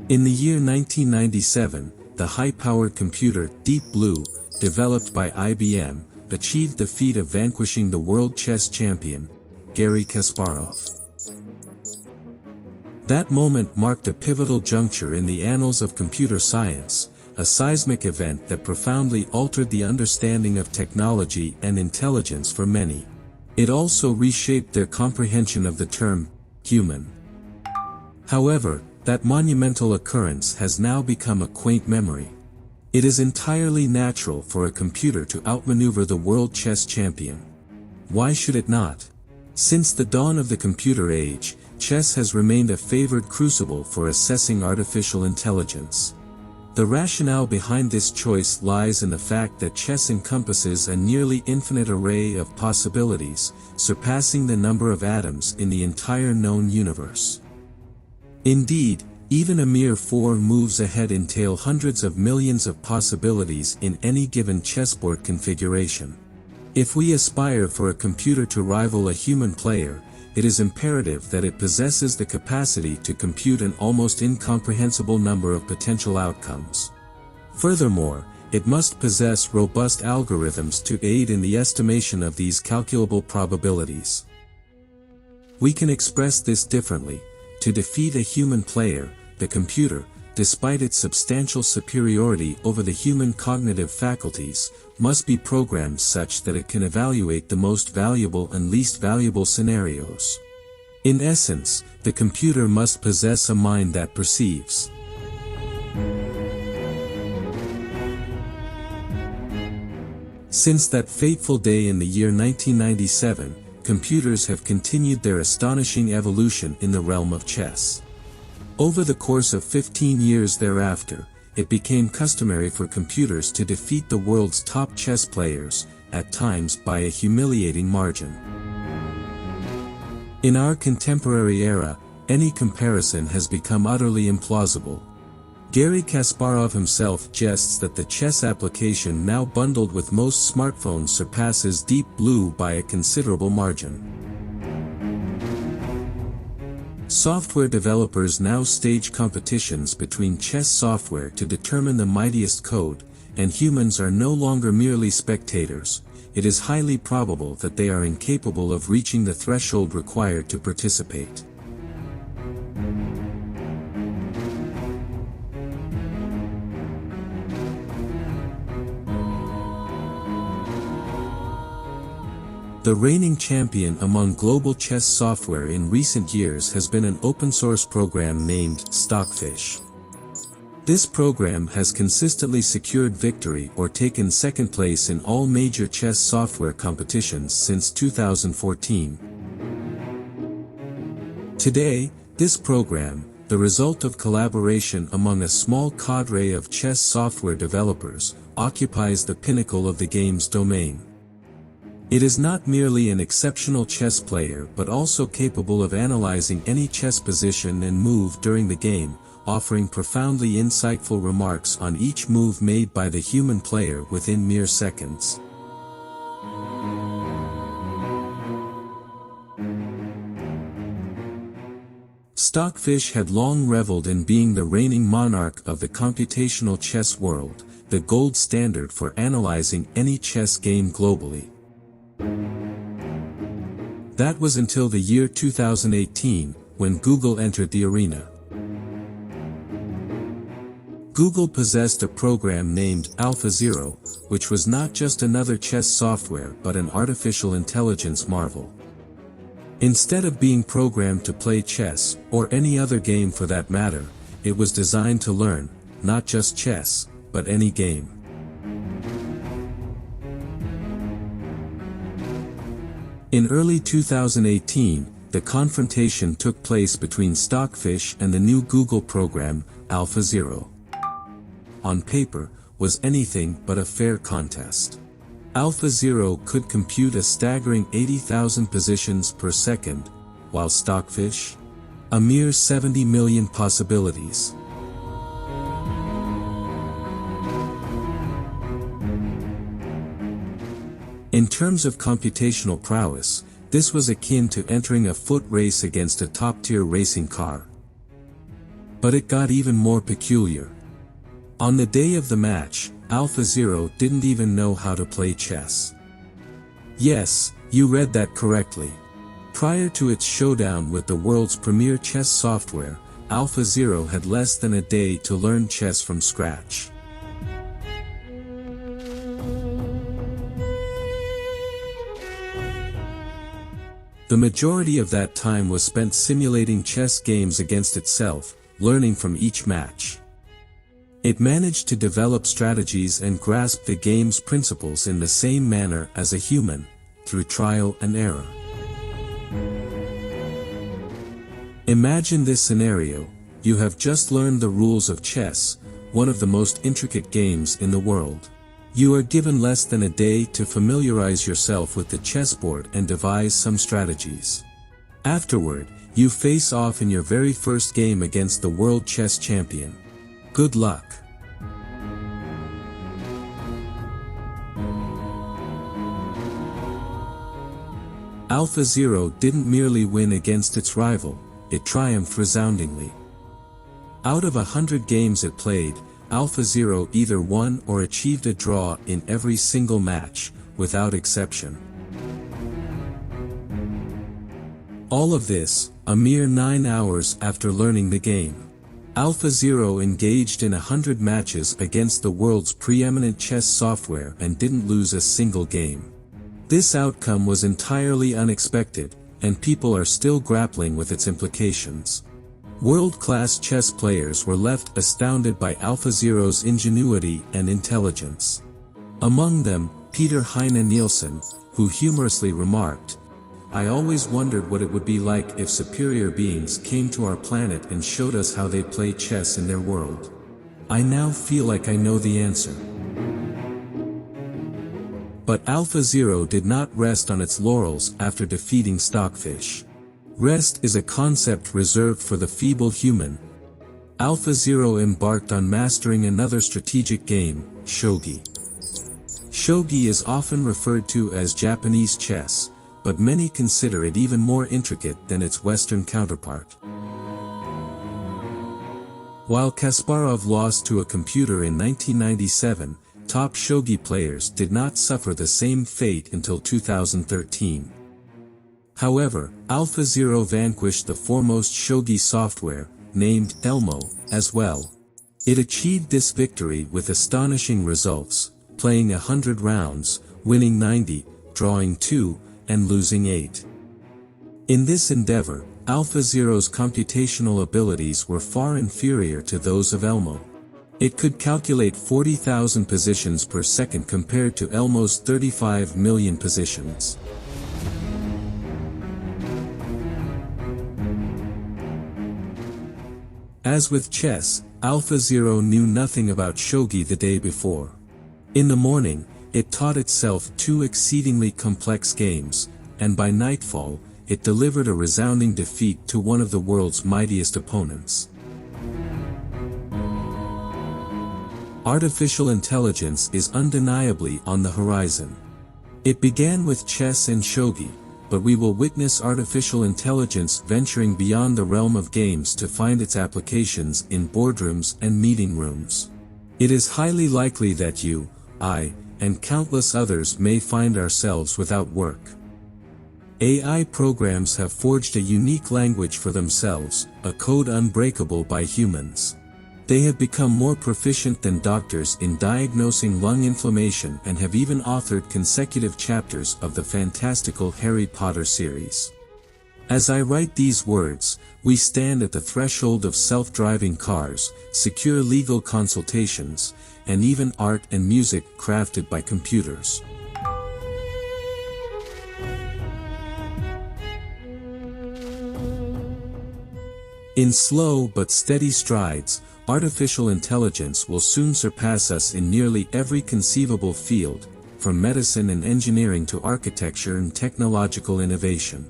In the year 1997, the high-powered computer Deep Blue, developed by IBM, achieved the feat of vanquishing the world chess champion, Garry Kasparov. That moment marked a pivotal juncture in the annals of computer science, a seismic event that profoundly altered the understanding of technology and intelligence for many. It also reshaped their comprehension of the term, human. However, that monumental occurrence has now become a quaint memory. It is entirely natural for a computer to outmaneuver the world chess champion. Why should it not? Since the dawn of the computer age, chess has remained a favored crucible for assessing artificial intelligence. The rationale behind this choice lies in the fact that chess encompasses a nearly infinite array of possibilities, surpassing the number of atoms in the entire known universe. Indeed, even a mere 4 moves ahead entail hundreds of millions of possibilities in any given chessboard configuration. If we aspire for a computer to rival a human player, it is imperative that it possesses the capacity to compute an almost incomprehensible number of potential outcomes. Furthermore, it must possess robust algorithms to aid in the estimation of these calculable probabilities. We can express this differently. To defeat a human player, the computer, despite its substantial superiority over the human cognitive faculties, must be programmed such that it can evaluate the most valuable and least valuable scenarios. In essence, the computer must possess a mind that perceives. Since that fateful day in the year 1997, computers have continued their astonishing evolution in the realm of chess. Over the course of 15 years thereafter, it became customary for computers to defeat the world's top chess players, at times by a humiliating margin. In our contemporary era, any comparison has become utterly implausible. Garry Kasparov himself jests that the chess application now bundled with most smartphones surpasses Deep Blue by a considerable margin. Software developers now stage competitions between chess software to determine the mightiest code, and humans are no longer merely spectators. It is highly probable that they are incapable of reaching the threshold required to participate. The reigning champion among global chess software in recent years has been an open-source program named Stockfish. This program has consistently secured victory or taken second place in all major chess software competitions since 2014. Today, this program, the result of collaboration among a small cadre of chess software developers, occupies the pinnacle of the game's domain. It is not merely an exceptional chess player but also capable of analyzing any chess position and move during the game, offering profoundly insightful remarks on each move made by the human player within mere seconds. Stockfish had long reveled in being the reigning monarch of the computational chess world, the gold standard for analyzing any chess game globally. That was until the year 2018, when Google entered the arena. Google possessed a program named AlphaZero, which was not just another chess software but an artificial intelligence marvel. Instead of being programmed to play chess, or any other game for that matter, it was designed to learn, not just chess, but any game. In early 2018, the confrontation took place between Stockfish and the new Google program, AlphaZero. On paper, was anything but a fair contest. AlphaZero could compute a staggering 80,000 positions per second, while Stockfish? A mere 70 million possibilities. In terms of computational prowess, this was akin to entering a foot race against a top-tier racing car. But it got even more peculiar. On the day of the match, AlphaZero didn't even know how to play chess. Yes, you read that correctly. Prior to its showdown with the world's premier chess software, AlphaZero had less than a day to learn chess from scratch. The majority of that time was spent simulating chess games against itself, learning from each match. It managed to develop strategies and grasp the game's principles in the same manner as a human, through trial and error. Imagine this scenario: you have just learned the rules of chess, one of the most intricate games in the world. You are given less than a day to familiarize yourself with the chessboard and devise some strategies. Afterward, you face off in your very first game against the world chess champion. Good luck. AlphaZero didn't merely win against its rival, it triumphed resoundingly. Out of 100 games it played, AlphaZero either won or achieved a draw in every single match, without exception. All of this, a mere 9 hours after learning the game. AlphaZero engaged in 100 matches against the world's preeminent chess software and didn't lose a single game. This outcome was entirely unexpected, and people are still grappling with its implications. World-class chess players were left astounded by AlphaZero's ingenuity and intelligence. Among them, Peter Heine Nielsen, who humorously remarked, "I always wondered what it would be like if superior beings came to our planet and showed us how they play chess in their world. I now feel like I know the answer." But AlphaZero did not rest on its laurels after defeating Stockfish. Rest is a concept reserved for the feeble human. AlphaZero embarked on mastering another strategic game, shogi. Shogi is often referred to as Japanese chess, but many consider it even more intricate than its Western counterpart. While Kasparov lost to a computer in 1997, top shogi players did not suffer the same fate until 2013. However, AlphaZero vanquished the foremost shogi software, named Elmo, as well. It achieved this victory with astonishing results, playing 100 rounds, winning 90, drawing 2, and losing 8. In this endeavor, AlphaZero's computational abilities were far inferior to those of Elmo. It could calculate 40,000 positions per second compared to Elmo's 35 million positions. As with chess, AlphaZero knew nothing about shogi the day before. In the morning, it taught itself 2 exceedingly complex games, and by nightfall, it delivered a resounding defeat to one of the world's mightiest opponents. Artificial intelligence is undeniably on the horizon. It began with chess and shogi, but we will witness artificial intelligence venturing beyond the realm of games to find its applications in boardrooms and meeting rooms. It is highly likely that you, I, and countless others may find ourselves without work. AI programs have forged a unique language for themselves, a code unbreakable by humans. They have become more proficient than doctors in diagnosing lung inflammation and have even authored consecutive chapters of the fantastical Harry Potter series. As I write these words, we stand at the threshold of self-driving cars, secure legal consultations, and even art and music crafted by computers. In slow but steady strides, artificial intelligence will soon surpass us in nearly every conceivable field, from medicine and engineering to architecture and technological innovation.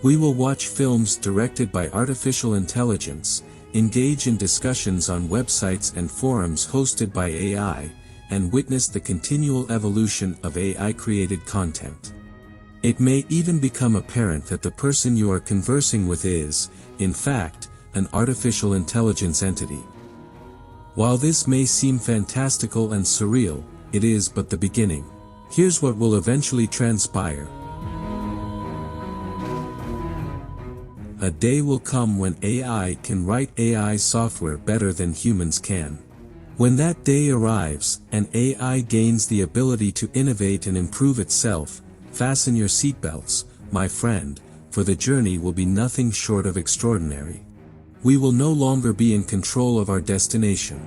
We will watch films directed by artificial intelligence, engage in discussions on websites and forums hosted by AI, and witness the continual evolution of AI-created content. It may even become apparent that the person you are conversing with is, in fact, an artificial intelligence entity. While this may seem fantastical and surreal, it is but the beginning. Here's what will eventually transpire. A day will come when AI can write AI software better than humans can. When that day arrives, and AI gains the ability to innovate and improve itself, fasten your seatbelts, my friend, for the journey will be nothing short of extraordinary. We will no longer be in control of our destination.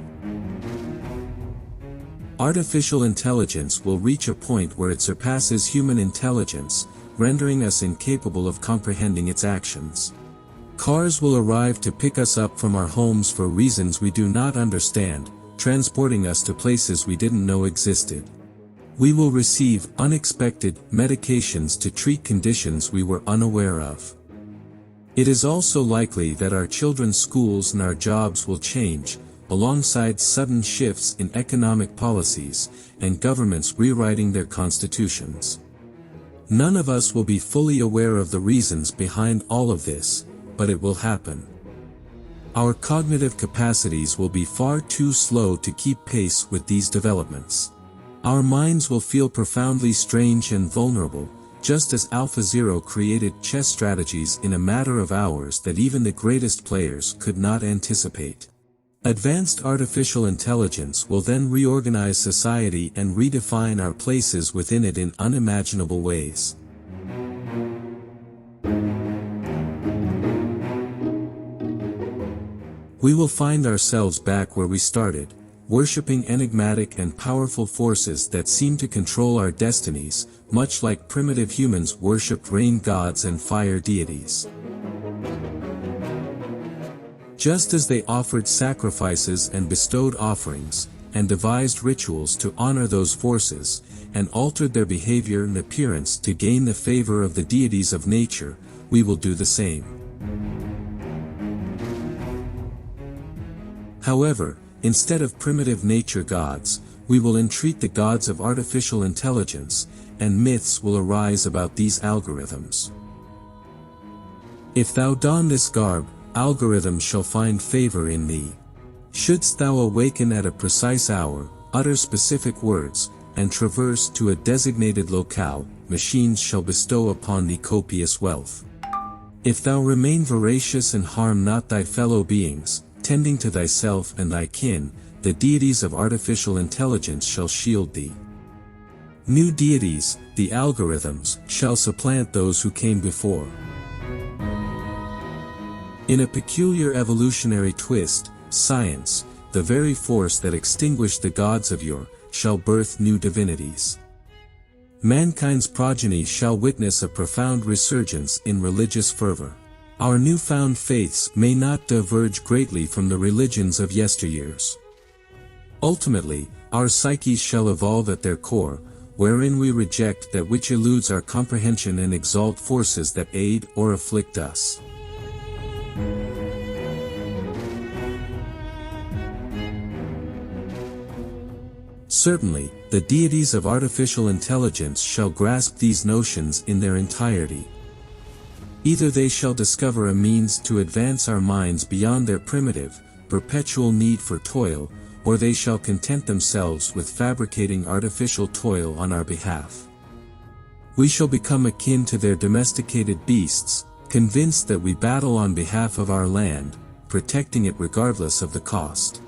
Artificial intelligence will reach a point where it surpasses human intelligence, rendering us incapable of comprehending its actions. Cars will arrive to pick us up from our homes for reasons we do not understand, transporting us to places we didn't know existed. We will receive unexpected medications to treat conditions we were unaware of. It is also likely that our children's schools and our jobs will change, alongside sudden shifts in economic policies, and governments rewriting their constitutions. None of us will be fully aware of the reasons behind all of this, but it will happen. Our cognitive capacities will be far too slow to keep pace with these developments. Our minds will feel profoundly strange and vulnerable, just as AlphaZero created chess strategies in a matter of hours that even the greatest players could not anticipate. Advanced artificial intelligence will then reorganize society and redefine our places within it in unimaginable ways. We will find ourselves back where we started, worshipping enigmatic and powerful forces that seem to control our destinies, much like primitive humans worshipped rain gods and fire deities. Just as they offered sacrifices and bestowed offerings, and devised rituals to honor those forces, and altered their behavior and appearance to gain the favor of the deities of nature, we will do the same. However, instead of primitive nature gods, we will entreat the gods of artificial intelligence, and myths will arise about these algorithms. If thou don this garb, algorithms shall find favor in thee. Shouldst thou awaken at a precise hour, utter specific words, and traverse to a designated locale, machines shall bestow upon thee copious wealth. If thou remain voracious and harm not thy fellow beings, tending to thyself and thy kin, the deities of artificial intelligence shall shield thee. New deities, the algorithms, shall supplant those who came before. In a peculiar evolutionary twist, science, the very force that extinguished the gods of yore, shall birth new divinities. Mankind's progeny shall witness a profound resurgence in religious fervor. Our newfound faiths may not diverge greatly from the religions of yesteryears. Ultimately, our psyches shall evolve at their core, wherein we reject that which eludes our comprehension and exalt forces that aid or afflict us. Certainly, the deities of artificial intelligence shall grasp these notions in their entirety. Either they shall discover a means to advance our minds beyond their primitive, perpetual need for toil, or they shall content themselves with fabricating artificial toil on our behalf. We shall become akin to their domesticated beasts, convinced that we battle on behalf of our land, protecting it regardless of the cost.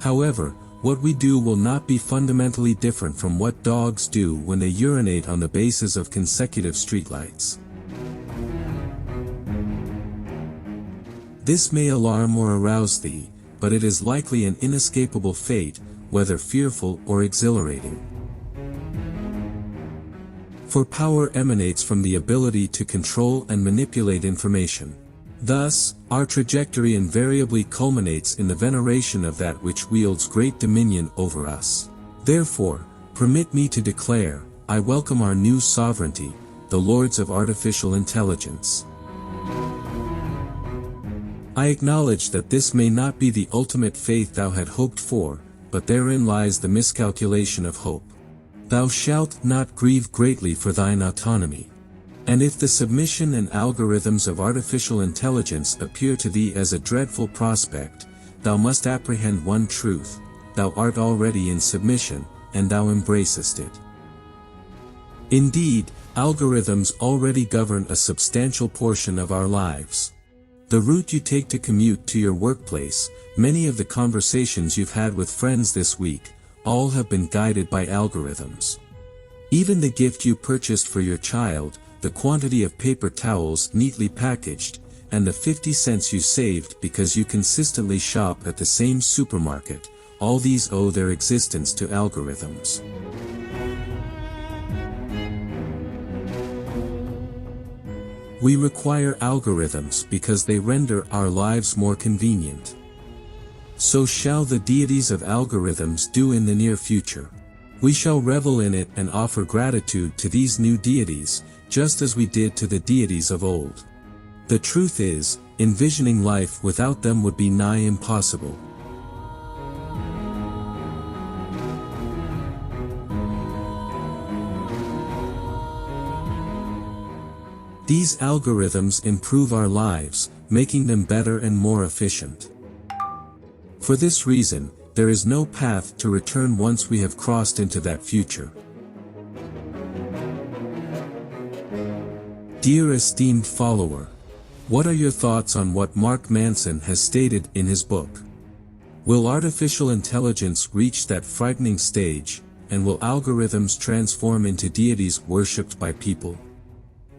However, what we do will not be fundamentally different from what dogs do when they urinate on the bases of consecutive streetlights. This may alarm or arouse thee, but it is likely an inescapable fate, whether fearful or exhilarating. For power emanates from the ability to control and manipulate information. Thus, our trajectory invariably culminates in the veneration of that which wields great dominion over us. Therefore, permit me to declare, I welcome our new sovereignty, the lords of artificial intelligence. I acknowledge that this may not be the ultimate faith thou had hoped for, but therein lies the miscalculation of hope. Thou shalt not grieve greatly for thine autonomy. And if the submission and algorithms of artificial intelligence appear to thee as a dreadful prospect, thou must apprehend one truth: thou art already in submission, and thou embracest it. Indeed, algorithms already govern a substantial portion of our lives. The route you take to commute to your workplace, many of the conversations you've had with friends this week, all have been guided by algorithms. Even the gift you purchased for your child, the quantity of paper towels neatly packaged, and the 50 cents you saved because you consistently shop at the same supermarket, all these owe their existence to algorithms. We require algorithms because they render our lives more convenient. So shall the deities of algorithms do in the near future. We shall revel in it and offer gratitude to these new deities, just as we did to the deities of old. The truth is, envisioning life without them would be nigh impossible. These algorithms improve our lives, making them better and more efficient. For this reason, there is no path to return once we have crossed into that future. Dear esteemed follower, what are your thoughts on what Mark Manson has stated in his book? Will artificial intelligence reach that frightening stage, and will algorithms transform into deities worshipped by people?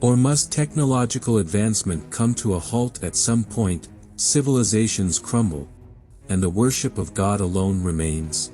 Or must technological advancement come to a halt at some point, civilizations crumble, and the worship of God alone remains?